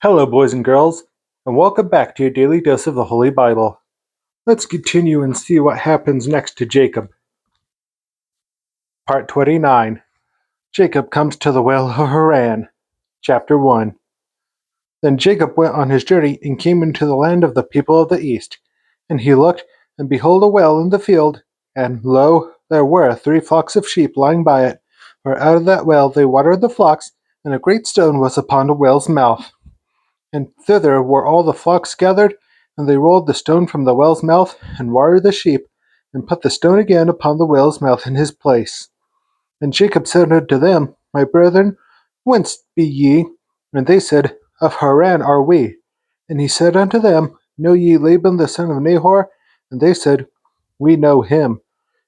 Hello, boys and girls, and welcome back to your daily dose of the Holy Bible. Let's continue and see what happens next to Jacob. Part 29. Jacob comes to the well of Haran. Chapter 1. Then Jacob went on his journey and came into the land of the people of the east. And he looked, and behold a well in the field, and lo, there were 3 flocks of sheep lying by it. For out of that well they watered the flocks, and a great stone was upon the well's mouth. And thither were all the flocks gathered, and they rolled the stone from the well's mouth, and watered the sheep, and put the stone again upon the well's mouth in his place. And Jacob said unto them, My brethren, whence be ye? And they said, Of Haran are we. And he said unto them, Know ye Laban the son of Nahor? And they said, We know him.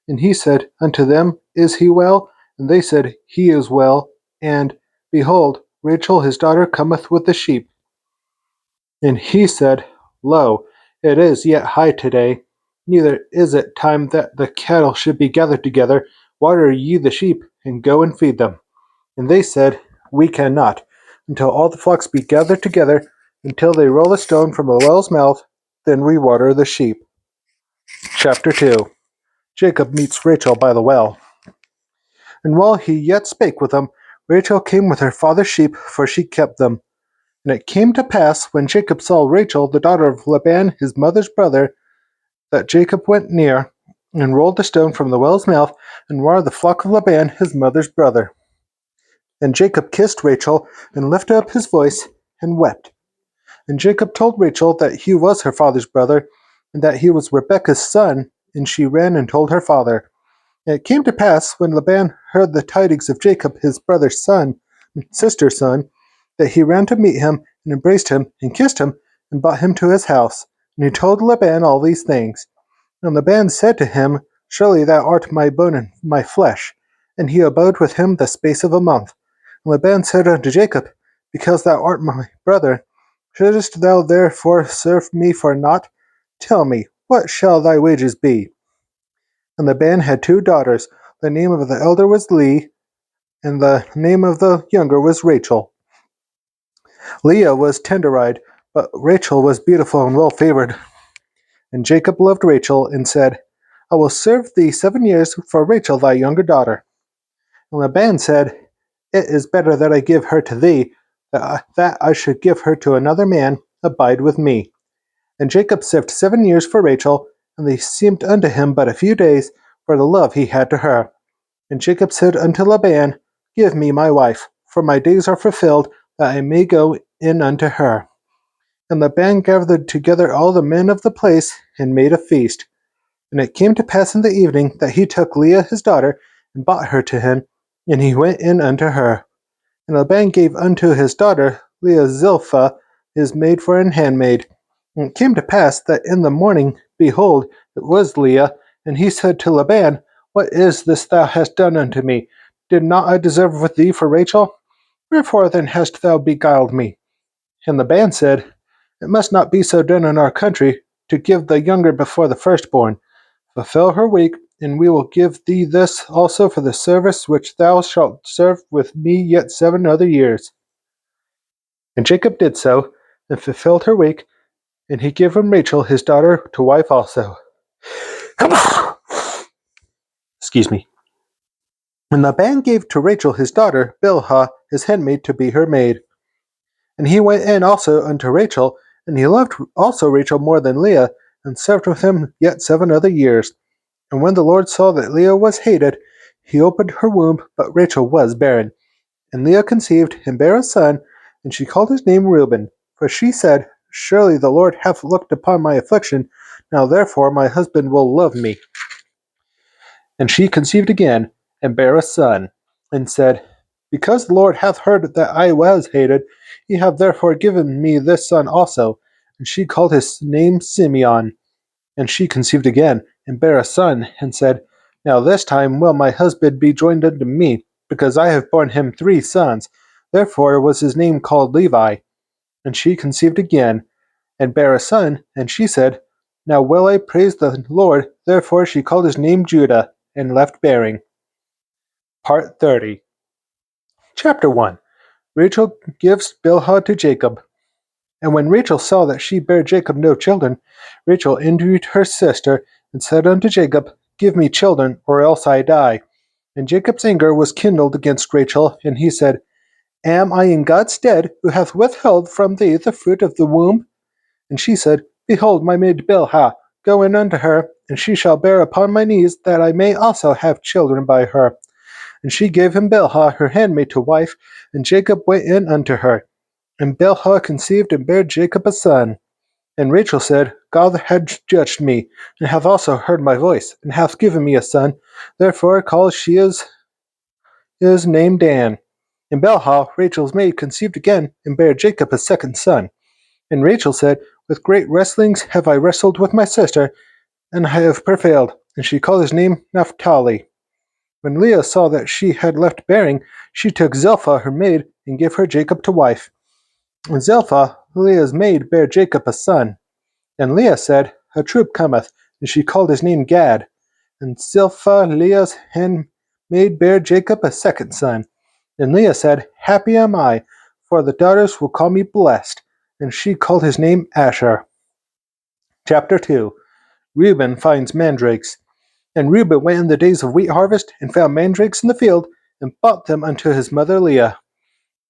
And he said unto them, Is he well? And they said, He is well. And, behold, Rachel his daughter cometh with the sheep. And he said, Lo, it is yet high today, neither is it time that the cattle should be gathered together. Water ye the sheep, and go and feed them. And they said, We cannot, until all the flocks be gathered together, until they roll a stone from the well's mouth, then we water the sheep. Chapter 2. Jacob meets Rachel by the well. And while he yet spake with them, Rachel came with her father's sheep, for she kept them. And it came to pass, when Jacob saw Rachel, the daughter of Laban his mother's brother, that Jacob went near, and rolled the stone from the well's mouth, and watered the flock of Laban his mother's brother. And Jacob kissed Rachel, and lifted up his voice, and wept. And Jacob told Rachel that he was her father's brother, and that he was Rebekah's son, and she ran and told her father. And it came to pass, when Laban heard the tidings of Jacob his brother's sister's son, that he ran to meet him, and embraced him, and kissed him, and brought him to his house. And he told Laban all these things. And Laban said to him, Surely thou art my bone and my flesh. And he abode with him the space of a month. And Laban said unto Jacob, Because thou art my brother, shouldest thou therefore serve me for naught? Tell me, what shall thy wages be? And Laban had 2 daughters. The name of the elder was Leah, and the name of the younger was Rachel. Leah was tender-eyed, but Rachel was beautiful and well-favored. And Jacob loved Rachel, and said, I will serve thee 7 years for Rachel thy younger daughter. And Laban said, It is better that I give her to thee, that I should give her to another man. Abide with me. And Jacob served 7 years for Rachel, and they seemed unto him but a few days, for the love he had to her. And Jacob said unto Laban, Give me my wife, for my days are fulfilled, that I may go in unto her. And Laban gathered together all the men of the place, and made a feast. And it came to pass in the evening, that he took Leah his daughter, and brought her to him, and he went in unto her. And Laban gave unto his daughter Leah Zilpah, his maid for an handmaid. And it came to pass that in the morning, behold, it was Leah. And he said to Laban, What is this thou hast done unto me? Did not I deserve with thee for Rachel? Wherefore then hast thou beguiled me? And Laban said, It must not be so done in our country, to give the younger before the firstborn. Fulfill her week, and we will give thee this also for the service which thou shalt serve with me yet 7 other years. And Jacob did so, and fulfilled her week, and he gave him Rachel his daughter to wife also. Excuse me. And Laban gave to Rachel his daughter Bilhah his handmaid to be her maid. And he went in also unto Rachel, and he loved also Rachel more than Leah, and served with him yet 7 other years. And when the Lord saw that Leah was hated, he opened her womb, but Rachel was barren. And Leah conceived, and bare a son, and she called his name Reuben. For she said, Surely the Lord hath looked upon my affliction, now therefore my husband will love me. And she conceived again, and bare a son, and said, Because the Lord hath heard that I was hated, he hath therefore given me this son also. And she called his name Simeon. And she conceived again, and bare a son, and said, Now this time will my husband be joined unto me, because I have borne him 3 sons. Therefore was his name called Levi. And she conceived again, and bare a son, and she said, Now will I praise the Lord. Therefore she called his name Judah, and left bearing. Part 30. Chapter 1. Rachel gives Bilhah to Jacob. And when Rachel saw that she bare Jacob no children, Rachel envied her sister, and said unto Jacob, Give me children, or else I die. And Jacob's anger was kindled against Rachel, and he said, Am I in God's stead, who hath withheld from thee the fruit of the womb? And she said, Behold, my maid Bilhah, go in unto her, and she shall bear upon my knees, that I may also have children by her. And she gave him Bilhah, her handmaid, to wife, and Jacob went in unto her. And Bilhah conceived and bare Jacob a son. And Rachel said, God hath judged me, and hath also heard my voice, and hath given me a son. Therefore called she his name Dan. And Bilhah, Rachel's maid, conceived again, and bare Jacob a second son. And Rachel said, With great wrestlings have I wrestled with my sister, and I have prevailed. And she called his name Naphtali. When Leah saw that she had left bearing, she took Zilpah her maid, and gave her Jacob to wife. And Zilpah, Leah's maid, bare Jacob a son. And Leah said, A troop cometh, and she called his name Gad. And Zilpah, Leah's handmaid, bare Jacob a second son. And Leah said, Happy am I, for the daughters will call me blessed. And she called his name Asher. Chapter 2. Reuben finds mandrakes. And Reuben went in the days of wheat harvest, and found mandrakes in the field, and brought them unto his mother Leah.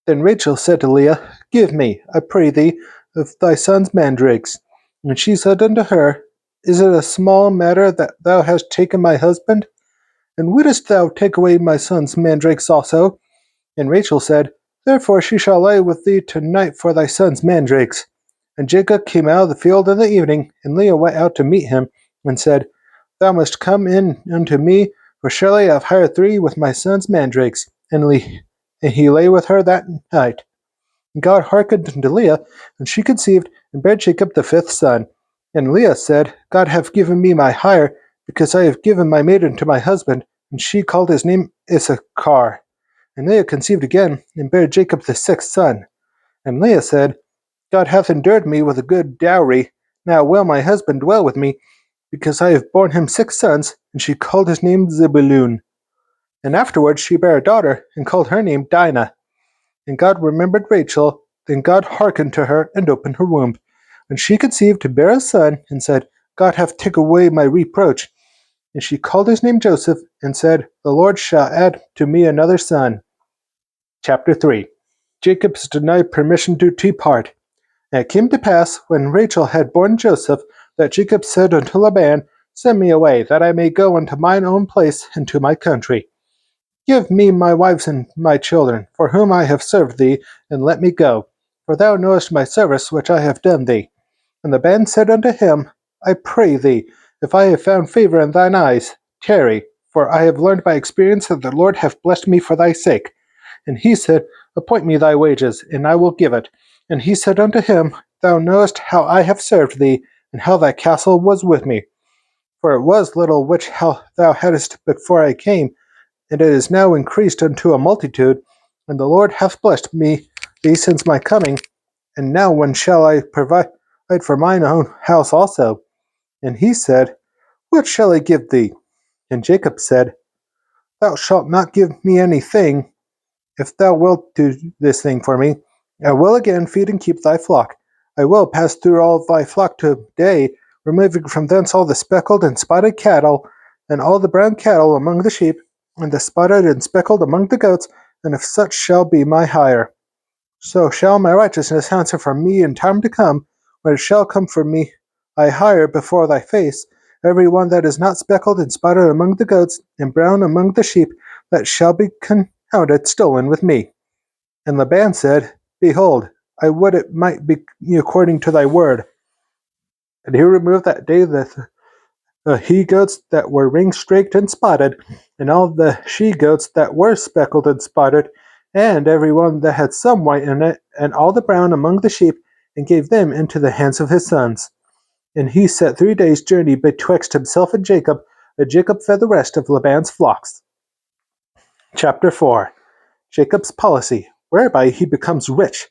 Then Rachel said to Leah, Give me, I pray thee, of thy son's mandrakes. And she said unto her, Is it a small matter that thou hast taken my husband? And wouldest thou take away my son's mandrakes also? And Rachel said, Therefore she shall lie with thee tonight for thy son's mandrakes. And Jacob came out of the field in the evening, and Leah went out to meet him, and said, Thou must come in unto me, for surely I have hired thee with my son's mandrakes. And he lay with her that night. And God hearkened unto Leah, and she conceived, and bare Jacob the fifth son. And Leah said, God hath given me my hire, because I have given my maiden to my husband. And she called his name Issachar. And Leah conceived again, and bare Jacob the sixth son. And Leah said, God hath endured me with a good dowry. Now will my husband dwell with me, because I have borne him 6 sons. And she called his name Zebulun. And afterwards she bare a daughter, and called her name Dinah. And God remembered Rachel. Then God hearkened to her, and opened her womb. And she conceived and bare a son, and said, God hath taken away my reproach. And she called his name Joseph, and said, The Lord shall add to me another son. Chapter 3. Jacob is denied permission to depart. And it came to pass, when Rachel had borne Joseph, that Jacob said unto Laban, Send me away, that I may go unto mine own place and to my country. Give me my wives and my children, for whom I have served thee, and let me go. For thou knowest my service which I have done thee. And Laban said unto him, I pray thee, if I have found favor in thine eyes, tarry, for I have learned by experience that the Lord hath blessed me for thy sake. And he said, Appoint me thy wages, and I will give it. And he said unto him, Thou knowest how I have served thee, and how thy castle was with me. For it was little which thou hadst before I came, and it is now increased unto a multitude. And the Lord hath blessed me thee since my coming. And now when shall I provide for mine own house also? And he said, What shall I give thee? And Jacob said, Thou shalt not give me anything. If thou wilt do this thing for me, I will again feed and keep thy flock. I will pass through all thy flock today, removing from thence all the speckled and spotted cattle, and all the brown cattle among the sheep, and the spotted and speckled among the goats, and if such shall be my hire. So shall my righteousness answer for me in time to come, when it shall come for me, I hire before thy face, every one that is not speckled and spotted among the goats, and brown among the sheep, that shall be counted stolen with me. And Laban said, Behold, I would it might be according to thy word. And he removed that day the he-goats that were ring-streaked and spotted, and all the she-goats that were speckled and spotted, and every one that had some white in it, and all the brown among the sheep, and gave them into the hands of his sons. And he set 3 days' journey betwixt himself and Jacob fed the rest of Laban's flocks. Chapter 4. Jacob's policy, whereby he becomes rich.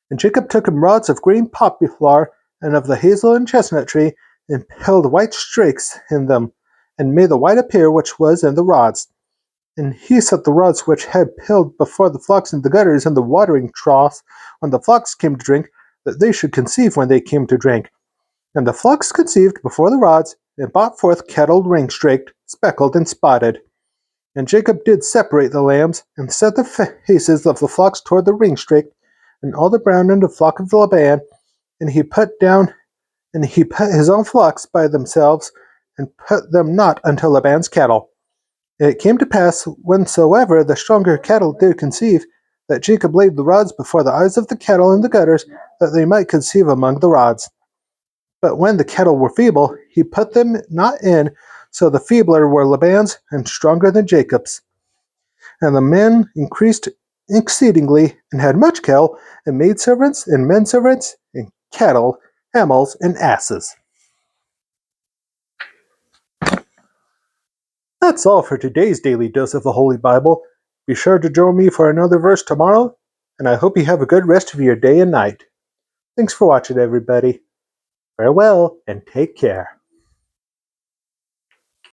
And Jacob took him rods of green poplar, and of the hazel and chestnut tree, and pilled white streaks in them, and made the white appear which was in the rods. And he set the rods which had pilled before the flocks in the gutters and the watering troughs, when the flocks came to drink, that they should conceive when they came to drink. And the flocks conceived before the rods, and brought forth cattle ring-straked, speckled, and spotted. And Jacob did separate the lambs, and set the faces of the flocks toward the ring-straked, and all the brown in the flock of Laban, and he put his own flocks by themselves, and put them not unto Laban's cattle. And it came to pass, whensoever the stronger cattle did conceive, that Jacob laid the rods before the eyes of the cattle in the gutters, that they might conceive among the rods. But when the cattle were feeble, he put them not in, so the feebler were Laban's, and stronger than Jacob's. And the men increased exceedingly, and had much cattle, and maidservants, and menservants, and cattle, camels, and asses. That's all for today's Daily Dose of the Holy Bible. Be sure to join me for another verse tomorrow, and I hope you have a good rest of your day and night. Thanks for watching, everybody. Farewell, and take care.